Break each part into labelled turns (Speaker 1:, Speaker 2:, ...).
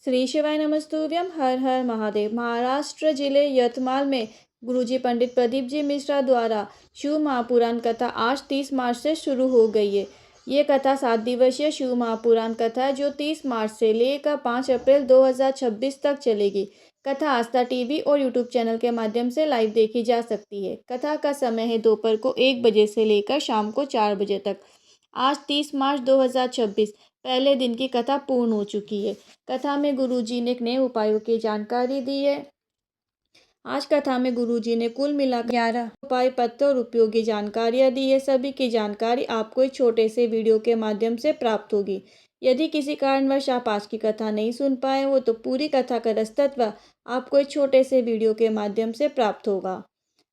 Speaker 1: श्री शिवाय नमस्तुभ्यम। हर हर महादेव। महाराष्ट्र जिले यवतमाल में गुरुजी पंडित प्रदीप जी मिश्रा द्वारा शिव महापुराण कथा आज 30 मार्च से शुरू हो गई है। ये कथा 7 दिवसीय शिव महापुराण कथा है जो 30 मार्च से लेकर 5 अप्रैल 2026 तक चलेगी। कथा आस्था टीवी और यूट्यूब चैनल के माध्यम से लाइव देखी जा सकती है। कथा का समय है दोपहर को 1 बजे से लेकर शाम को 4 बजे तक। आज 30 मार्च 2026 पहले दिन की कथा पूर्ण हो चुकी है। कथा में गुरुजी ने नए उपायों की जानकारी दी है। आज कथा में गुरुजी ने कुल मिलाकर 11 उपाय पत्र और उपयोगी जानकारियां दी है। सभी की जानकारी आपको एक छोटे से वीडियो के माध्यम से प्राप्त होगी। यदि किसी कारणवश आप आज की कथा नहीं सुन पाए हो तो पूरी कथा का रसतत्व आपको एक छोटे से वीडियो के माध्यम से प्राप्त होगा।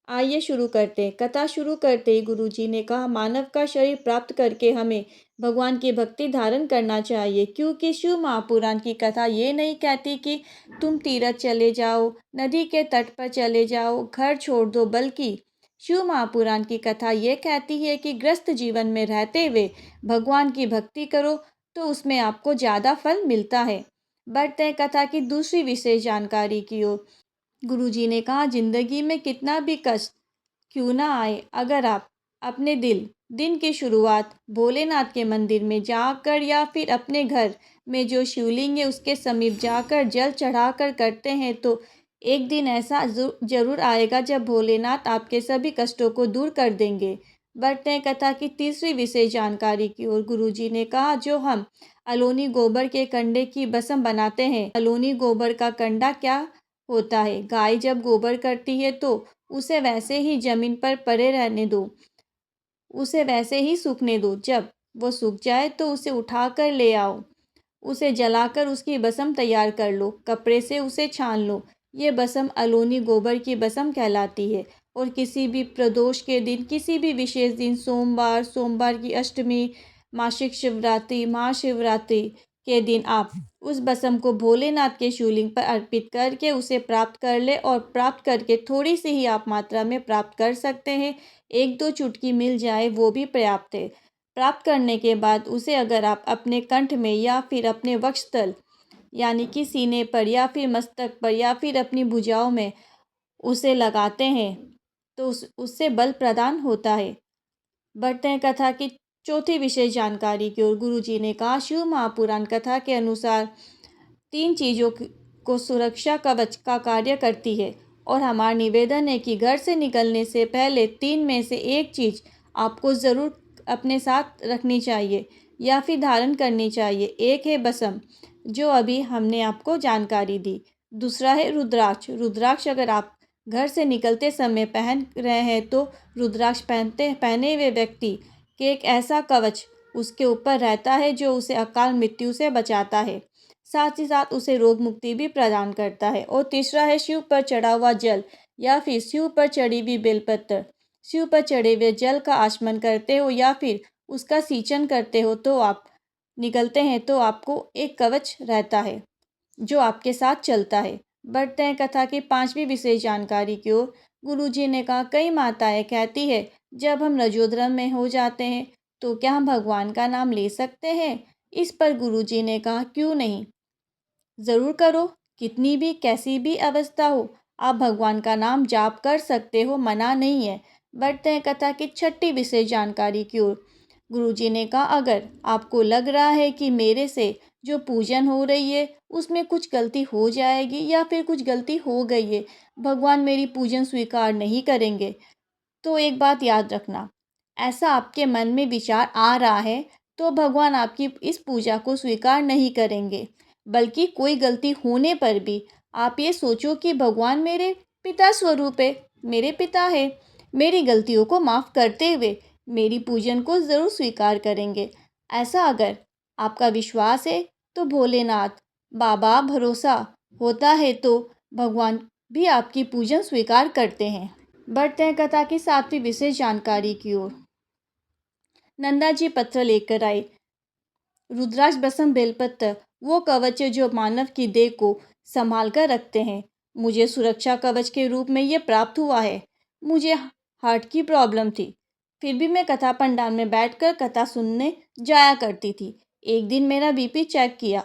Speaker 1: आइए शुरू करते हैं। कथा शुरू करते ही गुरुजी ने कहा, मानव का शरीर प्राप्त करके हमें भगवान की भक्ति धारण करना चाहिए, क्योंकि शिव महापुराण की कथा ये नहीं कहती कि तुम तीर्थ चले जाओ, नदी के तट पर चले जाओ, घर छोड़ दो, बल्कि शिव महापुराण की कथा ये कहती है कि ग्रस्त जीवन में रहते हुए भगवान की भक्ति करो तो उसमें आपको ज़्यादा फल मिलता है। बढ़ते हैं कथा की दूसरी विशेष जानकारी की ओर। गुरुजी ने कहा, जिंदगी में कितना भी कष्ट क्यों ना आए, अगर आप अपने दिन की शुरुआत भोलेनाथ के मंदिर में जाकर या फिर अपने घर में जो शिवलिंग है उसके समीप जाकर जल चढ़ाकर करते हैं तो एक दिन ऐसा जरूर आएगा जब भोलेनाथ आपके सभी कष्टों को दूर कर देंगे। बढ़ते हैं कथा की तीसरी विशेष जानकारी की ओर। गुरुजी ने कहा, जो हम अलोनी गोबर के कंडे की भस्म बनाते हैं, अलोनी गोबर का कंडा क्या होता है? गाय जब गोबर करती है तो उसे वैसे ही जमीन पर पड़े रहने दो, उसे वैसे ही सूखने दो। जब वो सूख जाए तो उसे उठाकर ले आओ, उसे जलाकर उसकी भस्म तैयार कर लो, कपड़े से उसे छान लो। ये भस्म अलोनी गोबर की भस्म कहलाती है। और किसी भी प्रदोष के दिन, किसी भी विशेष दिन, सोमवार की अष्टमी, मासिक शिवरात्रि, महाशिवरात्रि के दिन आप उस भस्म को भोलेनाथ के शिवलिंग पर अर्पित करके उसे प्राप्त कर ले, और प्राप्त करके थोड़ी सी ही आप मात्रा में प्राप्त कर सकते हैं। 1-2 चुटकी मिल जाए वो भी पर्याप्त है। प्राप्त करने के बाद उसे अगर आप अपने कंठ में या फिर अपने वक्षस्थल यानी कि सीने पर या फिर मस्तक पर या फिर अपनी भुजाओं में उसे लगाते हैं तो उससे बल प्रदान होता है। बढ़ते हैं कथा की चौथी विशेष जानकारी की ओर। गुरुजी ने कहा, शिव महापुराण कथा के अनुसार 3 चीज़ों को सुरक्षा कवच का कार्य करती है, और हमारा निवेदन है कि घर से निकलने से पहले 3 में से एक चीज़ आपको ज़रूर अपने साथ रखनी चाहिए या फिर धारण करनी चाहिए। एक है भस्म, जो अभी हमने आपको जानकारी दी। दूसरा है रुद्राक्ष। रुद्राक्ष अगर आप घर से निकलते समय पहन रहे हैं तो रुद्राक्ष पहने हुए व्यक्ति के एक ऐसा कवच उसके ऊपर रहता है जो उसे अकाल मृत्यु से बचाता है, साथ ही साथ उसे रोग मुक्ति भी प्रदान करता है। और तीसरा है शिव पर चढ़ा हुआ जल या फिर शिव पर चढ़ी हुई बेलपत्र। शिव पर चढ़े हुए जल का आचमन करते हो या फिर उसका सिंचन करते हो तो आप निकलते हैं तो आपको एक कवच रहता है जो आपके साथ चलता है। बढ़ते हैं कथा की 5वीं विशेष जानकारी की ओर। गुरुजी ने कहा, कई माताएं कहती है जब हम रजोधर्म में हो जाते हैं तो क्या हम भगवान का नाम ले सकते हैं? इस पर गुरुजी ने कहा, क्यों नहीं, ज़रूर करो। कितनी भी कैसी भी अवस्था हो आप भगवान का नाम जाप कर सकते हो, मना नहीं है। बढ़ते हैं कथा की 6ठी विशेष जानकारी की ओर। गुरुजी ने कहा, अगर आपको लग रहा है कि मेरे से जो पूजन हो रही है उसमें कुछ गलती हो जाएगी या फिर कुछ गलती हो गई है, भगवान मेरी पूजन स्वीकार नहीं करेंगे, तो एक बात याद रखना, ऐसा आपके मन में विचार आ रहा है तो भगवान आपकी इस पूजा को स्वीकार नहीं करेंगे। बल्कि कोई गलती होने पर भी आप ये सोचो कि भगवान मेरे पिता स्वरूप है, मेरे पिता है, मेरी गलतियों को माफ़ करते हुए मेरी पूजन को ज़रूर स्वीकार करेंगे। ऐसा अगर आपका विश्वास है तो भोलेनाथ बाबा भरोसा होता है तो भगवान भी आपकी पूजन स्वीकार करते हैं। बढ़ते हैं कथा की 7वीं विशेष जानकारी की ओर। नंदा जी पत्र लेकर आए। रुद्राक्ष भस्म बेलपत्र वो कवच है जो मानव की देह को संभाल कर रखते हैं। मुझे सुरक्षा कवच के रूप में ये प्राप्त हुआ है। मुझे हार्ट की प्रॉब्लम थी, फिर भी मैं कथा पंडाल में बैठकर कथा सुनने जाया करती थी। एक दिन मेरा बीपी चेक किया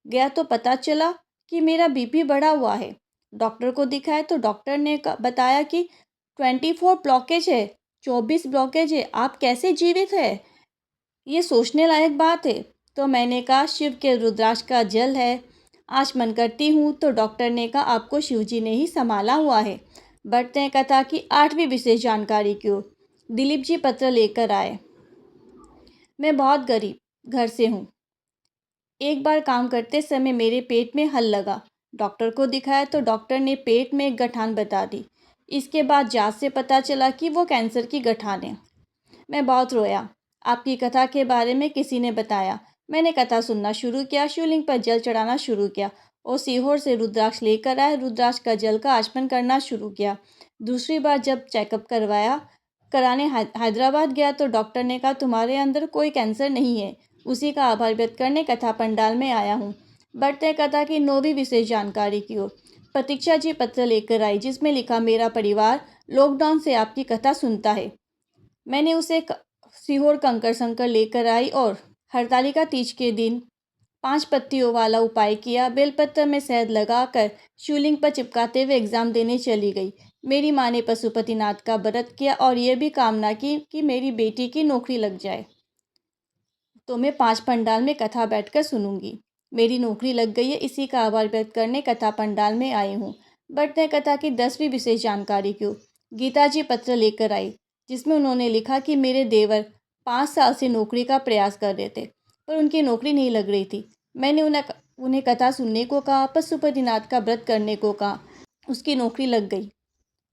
Speaker 1: गया तो पता चला कि मेरा बीपी बढ़ा हुआ है। डॉक्टर को दिखाया तो डॉक्टर ने बताया कि 24 ब्लॉकेज है, 24 ब्लॉकेज है, आप कैसे जीवित है? ये सोचने लायक बात है। तो मैंने कहा शिव के रुद्राक्ष का जल है, आचमन करती हूँ। तो डॉक्टर ने कहा आपको शिव जी ने ही संभाला हुआ है। बढ़ते हैं कथा की 8वीं विशेष जानकारी की ओर। दिलीप जी पत्र लेकर आए। मैं बहुत गरीब घर से हूँ। एक बार काम करते समय मेरे पेट में हल लगा। डॉक्टर को दिखाया तो डॉक्टर ने पेट में एक गठान बता दी। इसके बाद जांच से पता चला कि वो कैंसर की गठान है। मैं बहुत रोया। आपकी कथा के बारे में किसी ने बताया। मैंने कथा सुनना शुरू किया, शिवलिंग पर जल चढ़ाना शुरू किया और सीहोर से रुद्राक्ष लेकर आए, रुद्राक्ष का जल का आचमन करना शुरू किया। दूसरी बार जब चेकअप कराने हैदराबाद गया तो डॉक्टर ने कहा तुम्हारे अंदर कोई कैंसर नहीं है। उसी का आभार व्यक्त करने कथा पंडाल में आया हूँ। बढ़ते कथा की 9वीं विशेष जानकारी की ओर। प्रतीक्षा जी पत्र लेकर आई जिसमें लिखा मेरा परिवार लॉकडाउन से आपकी कथा सुनता है। मैंने उसे सीहोर कंकर शंकर लेकर आई और हरतालिका तीज के दिन 5 पत्तियों वाला उपाय किया। बेलपत्र में शहद लगाकर शिवलिंग पर चिपकाते हुए एग्जाम देने चली गई। मेरी माँ ने पशुपतिनाथ का व्रत किया और यह भी कामना की कि मेरी बेटी की नौकरी लग जाए। तो मैं 5 पंडाल में कथा बैठकर सुनूंगी। मेरी नौकरी लग गई है, इसी का आभार व्यक्त करने कथा पंडाल में आई हूँ। बढ़ते कथा की 10वीं विशेष जानकारी क्यों। गीता जी पत्र लेकर आई जिसमें उन्होंने लिखा कि मेरे देवर 5 साल से नौकरी का प्रयास कर रहे थे पर उनकी नौकरी नहीं लग रही थी। मैंने उन्हें कथा सुनने को कहा, पशुपतिनाथ का व्रत करने को कहा, उसकी नौकरी लग गई।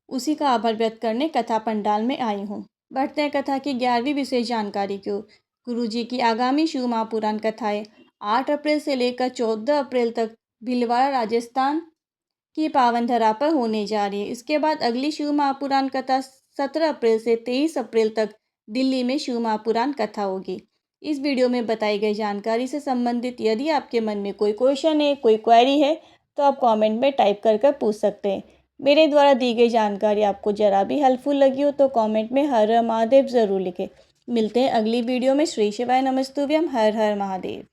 Speaker 1: उसी का आभार व्यक्त करने कथा पंडाल में आई हूँ। बढ़ते हैं कथा की 11वीं विशेष जानकारी की ओर। गुरुजी की आगामी शिव महापुराण कथाएं 8 अप्रैल से लेकर 14 अप्रैल तक भीलवाड़ा राजस्थान की पावन धरा पर होने जा रही है। इसके बाद अगली शिव महापुराण कथा 17 अप्रैल से 23 अप्रैल तक दिल्ली में शिव महापुराण कथा होगी। इस वीडियो में बताई गई जानकारी से संबंधित यदि आपके मन में कोई क्वेश्चन है, कोई क्वेरी है तो आप कमेंट में टाइप कर पूछ सकते हैं। मेरे द्वारा दी गई जानकारी आपको जरा भी हेल्पफुल लगी हो तो कमेंट में हर हर महादेव ज़रूर लिखें। मिलते हैं अगली वीडियो में। श्री शिवाय नमस्तुभ्यम। हर हर महादेव।